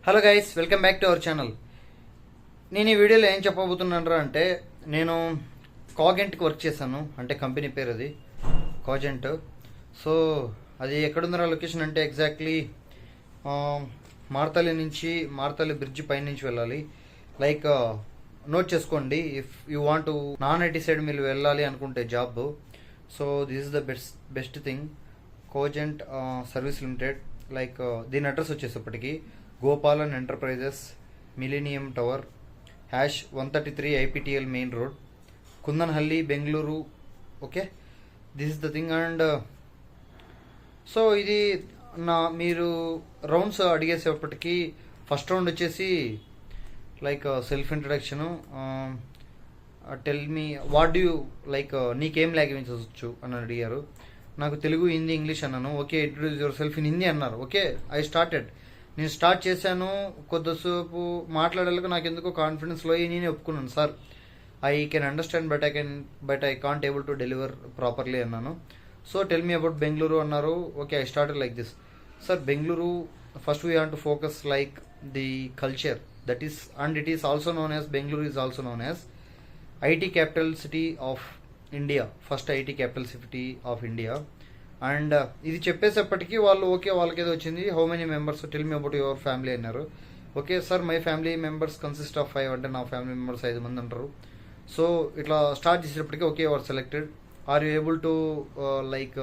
Hello guys, welcome back to our channel. నేను ఈ వీడియోలో ఏం చెప్పబోతున్నాను అంటే, నేను కాగెంట్కి వర్క్ చేశాను. అంటే కంపెనీ పేరు అది కాజెంట్. సో అది ఎక్కడుందరా లొకేషన్ అంటే ఎగ్జాక్ట్లీ మార్తల్లి బ్రిడ్జ్ పైనుంచి వెళ్ళాలి. లైక్ నోట్ చేసుకోండి, if you want non IT side మీరు వెళ్ళాలి అనుకుంటే job. So this is the best thing, Cogent service limited. Like దీని అడ్రస్ వచ్చేసప్పటికి Gopalan enterprises, millennium tower, #133 IPTL main road, Kundanahalli, Bengaluru. Okay, this is the thing. And so ఇది మీరు rounds అడిగేసేపటికి first round వచ్చేసి like self introduction, tell me what do you like, నీకేం language వచ్చు అని అడిగారు. నాకు తెలుగు, హిందీ, ఇంగ్లీష్ అన్నాను. Okay, introduce your self in Hindi అన్నారు. Okay, I started. నేను స్టార్ట్ చేశాను. కొద్దిసేపు మాట్లాడేందుకు నాకు ఎందుకో కాన్ఫిడెన్స్లో నేనే ఒప్పుకున్నాను. Sir, I can understand but I can't able to deliver properly అన్నాను. So tell me about Bengaluru అన్నారు. Okay, I started like this. Sir, Bengaluru first we have to focus like the culture that is, and it is also known as, Bengaluru is also known as IT capital city of India, first IT capital city of India. And ఇది చెప్పేసేపటికి వాళ్ళు okay, వాళ్ళకి ఏదో వచ్చింది. How many members, tell me about your family అన్నారు. Okay sir, my family members consist of 5, అంటే నా family members 5 మంది అంటారు. సో ఇట్లా స్టార్ట్ చేసేటప్పటికి okay, are selected. Are you able to like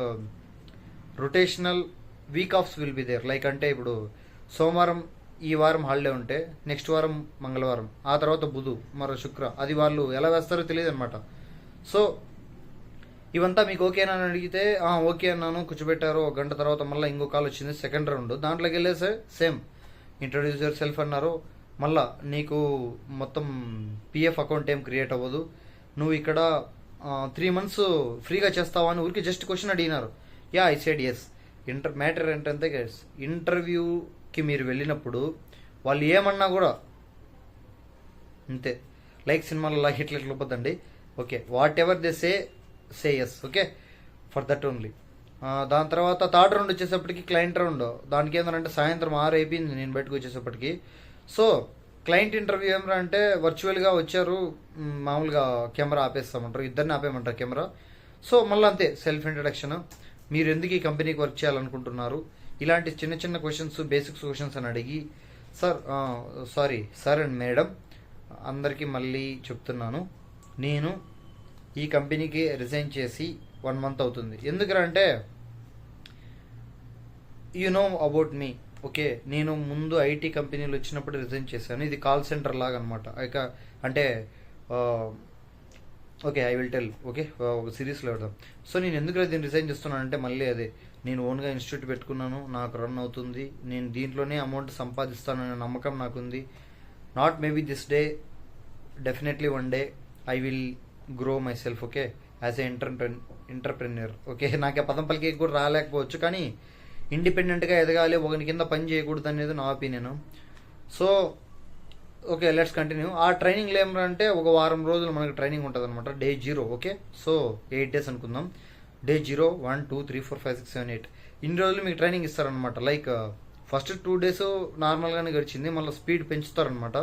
rotational week offs will be there. Like అంటే ఇప్పుడు సోమవారం ఈ వారం హాలిడే ఉంటే నెక్స్ట్ వారం మంగళవారం, ఆ తర్వాత బుధు, మరో శుక్ర, అది వాళ్ళు ఎలా వేస్తారో తెలియదు అనమాట. సో ఇవంతా మీకు ఓకేనా అని అడిగితే ఓకే అన్నాను. కూర్చోబెట్టారు. 1 గంట తర్వాత మళ్ళీ ఇంకో కాల్ వచ్చింది, సెకండ్ రౌండ్. దాంట్లోకి వెళ్ళేసే సేమ్ ఇంట్రొడ్యూస్ యువర్ సెల్ఫ్ అన్నారు. మళ్ళా నీకు మొత్తం పిఎఫ్ అకౌంట్ ఏం క్రియేట్ అవ్వదు, నువ్వు ఇక్కడ 3 months ఫ్రీగా చేస్తావా అని ఊరికి జస్ట్ క్వశ్చన్ అడిగినారు. Yeah, I said yes. Matter ఏంటంటే గైస్, ఇంటర్వ్యూకి మీరు వెళ్ళినప్పుడు వాళ్ళు ఏమన్నా కూడా అంతే, లైక్ సినిమాలో ఇట్లా పోద్దండి. Okay, whatever they say yes. Okay, for that only. దాని తర్వాత థర్డ్ రౌండ్ వచ్చేసప్పటికి క్లయింట్ రౌండ్. దానికి ఏంటంటే సాయంత్రం 6 అయిపోయింది నేను బయటకు వచ్చేసప్పటికి. సో క్లయింట్ ఇంటర్వ్యూ ఏమరా అంటే వర్చువల్గా వచ్చారు, మామూలుగా కెమెరా ఆపేస్తామంటారు, ఇద్దరిని ఆపేయమంటారు కెమెరా. సో మళ్ళీ అంతే, సెల్ఫ్ ఇంట్రడక్షన్, మీరు ఎందుకు ఈ కంపెనీకి వర్క్ చేయాలనుకుంటున్నారు, ఇలాంటి చిన్న చిన్న క్వశ్చన్స్, బేసిక్స్ క్వశ్చన్స్ అని అడిగి, సార్ అండ్ మేడం, అందరికీ మళ్ళీ చెప్తున్నాను, నేను ఈ కంపెనీకి రిజైన్ చేసి 1 month అవుతుంది. ఎందుకంటే you know about me. Okay, నేను ముందు ఐటీ కంపెనీలు వచ్చినప్పుడు రిజైన్ చేశాను. ఇది కాల్ సెంటర్ లాగా అనమాట. అంటే okay, I will tell. Okay, ఒక సిరీస్లో పెడదాం. సో నేను ఎందుకు దీన్ని రిజైన్ చేస్తున్నాను అంటే, మళ్ళీ అదే, నేను ఓన్గా ఇన్స్టిట్యూట్ పెట్టుకున్నాను, నాకు రన్ అవుతుంది, నేను దీంట్లోనే అమౌంట్ సంపాదిస్తాననే నమ్మకం నాకుంది. Not maybe this day, definitely one day I will grow my self. Okay, as a entrepreneur. Okay, నాకు పదం పలికి కూడా రాలేకపోవచ్చు, కానీ ఇండిపెండెంట్గా ఎదగాలి, ఒకరి కింద పని చేయకూడదు అనేది నా opinion. So okay, let's continue. ఆ ట్రైనింగ్లో ఏమంటే ఒక వారం రోజులు మనకి ట్రైనింగ్ ఉంటుంది అనమాట. డే 0. ఓకే, సో 8 days అనుకుందాం. డే 0, 1, 2, 3, 4, 5, 6, 7, 8 ఇన్ని రోజులు మీకు ట్రైనింగ్ ఇస్తారనమాట. లైక్ ఫస్ట్ 2 days నార్మల్గానే గడిచింది, మళ్ళీ స్పీడ్ పెంచుతారనమాట.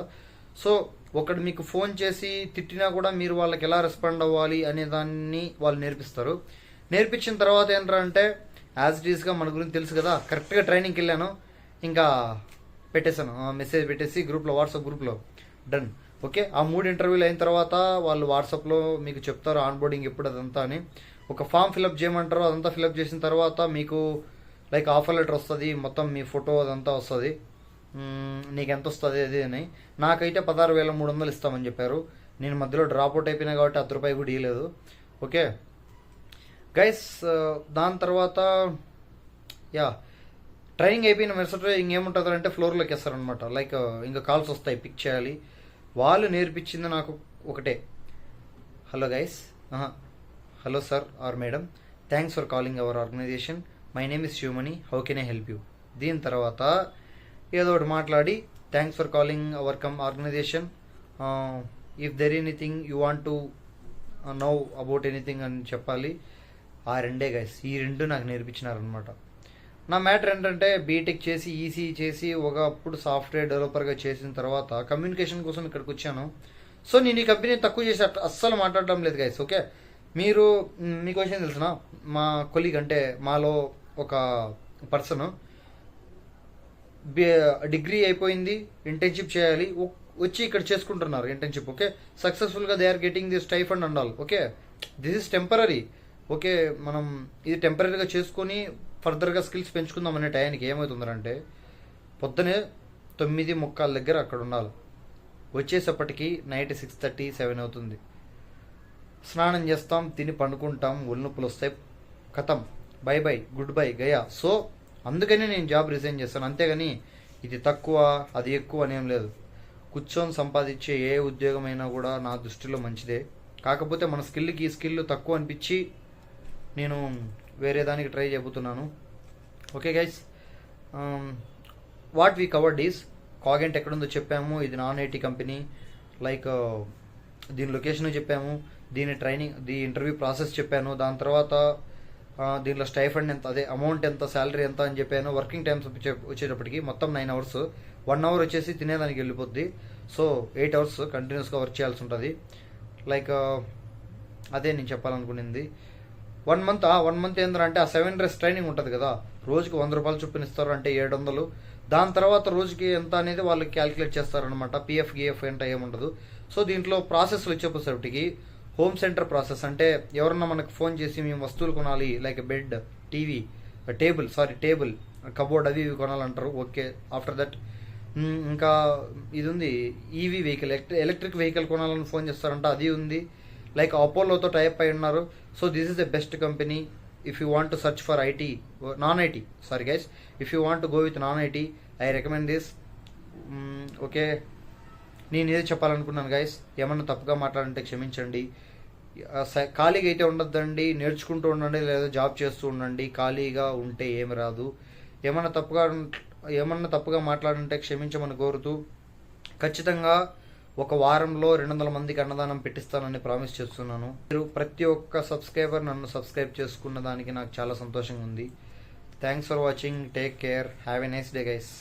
సో ఒకటి మీకు ఫోన్ చేసి తిట్టినా కూడా మీరు వాళ్ళకి ఎలా రెస్పాండ్ అవ్వాలి అనే దాన్ని వాళ్ళు నేర్పిస్తారు. నేర్పించిన తర్వాత ఏంటంటే యాజ్ ఇట్ ఈస్గా మన గురించి తెలుసు కదా, కరెక్ట్గా ట్రైనింగ్కి వెళ్ళాను, ఇంకా పెట్టేశాను, మెసేజ్ పెట్టేసి గ్రూప్లో, వాట్సాప్ గ్రూప్లో డన్. ఓకే, ఆ 3 ఇంటర్వ్యూలు అయిన తర్వాత వాళ్ళు వాట్సాప్లో మీకు చెప్తారు ఆన్బోర్డింగ్ ఎప్పుడు అదంతా అని. ఒక ఫామ్ ఫిలప్ చేయమంటారు, అదంతా ఫిలప్ చేసిన తర్వాత మీకు లైక్ ఆఫర్ లెటర్ వస్తుంది, మొత్తం మీ ఫోటో అదంతా వస్తుంది, నీకు ఎంత వస్తుంది అది అని. నాకైతే 16,300 ఇస్తామని చెప్పారు. నేను మధ్యలో డ్రాప్ అవుట్ అయిపోయినా కాబట్టి ₹10 కూడా ఇవ్వలేదు. ఓకే గైస్, దాని తర్వాత యా ట్రైనింగ్ అయిపోయిన మెసెజ్ ఇంకేముంటుంది అంటే ఫ్లోర్లోకి వేస్తారనమాట. లైక్ ఇంకా కాల్స్ వస్తాయి, పిక్ చేయాలి. వాళ్ళు నేర్పించింది నాకు ఒకటే, hello guys, hello sir or madam, thanks for calling our organization, my name is Shivamani, how can I help you. దీని తర్వాత ఏదో ఒకటి మాట్లాడి, thanks for calling our organization, if there anything you want to know about anything అని చెప్పాలి. ఆ 2 guys, ఈ 2 నాకు నేర్పించినారనమాట. నా మ్యాటర్ ఏంటంటే బీటెక్ చేసి ఈసీ చేసి ఒకప్పుడు సాఫ్ట్వేర్ డెవలపర్గా చేసిన తర్వాత కమ్యూనికేషన్ కోసం ఇక్కడికి వచ్చాను. సో నేను ఈ కంపెనీ తక్కువ చేసి అస్సలు మాట్లాడడం లేదు గైస్. ఓకే, మీరు మీకు విషయం తెలిసిన మా కొలీగ్ అంటే మాలో ఒక పర్సన్ డిగ్రీ అయిపోయింది, ఇంటర్న్షిప్ చేయాలి, వచ్చి ఇక్కడ చేసుకుంటున్నారు ఇంటర్న్షిప్. ఓకే, సక్సెస్ఫుల్గా they are getting the stipend and all. Okay, this is temporary. Okay, మనం ఇది టెంపరీగా చేసుకొని ఫర్దర్గా స్కిల్స్ పెంచుకుందాం అనే టైంకి ఏమవుతుందంటే పొద్దునే 9:45 దగ్గర అక్కడ ఉండాలి. వచ్చేసప్పటికి నైట్ 6:30, 7 అవుతుంది. స్నానం చేస్తాం, తిని పండుకుంటాం, ఒళ్ళు నొప్పులు వస్తాయి, కథం, by by, good bye, Gaya. So అందుకని నేను జాబ్ రిజైన్ చేస్తాను. అంతేగాని ఇది తక్కువ అది ఎక్కువ అనేం లేదు. కూర్చొని సంపాదించే ఏ ఉద్యోగమైనా కూడా నా దృష్టిలో మంచిదే. కాకపోతే మన స్కిల్కి ఈ స్కిల్ తక్కువ అనిపించి నేను వేరే దానికి ట్రై చెబుతున్నాను. Okay guys, what we covered is Cogent ఎక్కడుందో చెప్పాము. ఇది నాన్ ఐటీ కంపెనీ. లైక్ దీని లొకేషన్ చెప్పాము, దీని ట్రైనింగ్, ఇంటర్వ్యూ ప్రాసెస్ చెప్పాను. దాని తర్వాత దీనిలో స్టైఫండ్ ఎంత, అదే అమౌంట్ ఎంత, శాలరీ ఎంత అని చెప్పాను. వర్కింగ్ టైమ్స్ వచ్చేటప్పటికి మొత్తం 9 hours, 1 hour వచ్చేసి తినేదానికి వెళ్ళిపోద్ది. సో 8 hours కంటిన్యూస్గా వర్క్ చేయాల్సి ఉంటుంది. లైక్ అదే నేను చెప్పాలనుకునింది. 1 month 1 month ఏంటంటే ఆ 7 days ట్రైనింగ్ ఉంటుంది కదా, రోజుకి 100 రూపాయలు చొప్పున ఇస్తారు, అంటే 700. దాని తర్వాత రోజుకి ఎంత అనేది వాళ్ళు క్యాలిక్యులేట్ చేస్తారనమాట. పిఎఫ్ గిఎఫ్ అంటే ఏముండదు. సో దీంట్లో ప్రాసెస్లు వచ్చేప్పటికి హోమ్ సెంటర్ ప్రాసెస్ అంటే ఎవరన్నా మనకు ఫోన్ చేసి మేము వస్తువులు కొనాలి, like bed, TV, table, cupboard అవి ఇవి కొనాలంటారు. ఓకే, ఆఫ్టర్ దట్ ఇంకా ఇది ఉంది, ఈవీ వెహికల్, ఎలక్ట్రిక్ వెహికల్ కొనాలని ఫోన్ చేస్తారంట, అది ఉంది. లైక్ అపోలోతో టైప్ అయి ఉన్నారు. So this is the best company if you want to search for IT, non IT, sorry guys, if you want to go with non IT I recommend this. Okay, నేను ఏది చెప్పాలనుకున్నాను guys, ఏమన్నా తప్పుగా మాట్లాడంటే క్షమించండి. ఖాళీగా అయితే ఉండొద్దండి, నేర్చుకుంటూ ఉండండి, లేదా జాబ్ చేస్తూ ఉండండి. ఖాళీగా ఉంటే ఏమి రాదు. ఏమన్నా తప్పుగా మాట్లాడంటే క్షమించమని కోరుతూ, ఖచ్చితంగా ఒక వారంలో 200 మందికి అన్నదానం పెట్టిస్తానని ప్రామిస్ చేస్తున్నాను. మీరు ప్రతి ఒక్క సబ్స్క్రైబర్ నన్ను సబ్స్క్రైబ్ చేసుకున్న దానికి నాకు చాలా సంతోషంగా ఉంది. Thanks for watching, take care, have a nice day guys.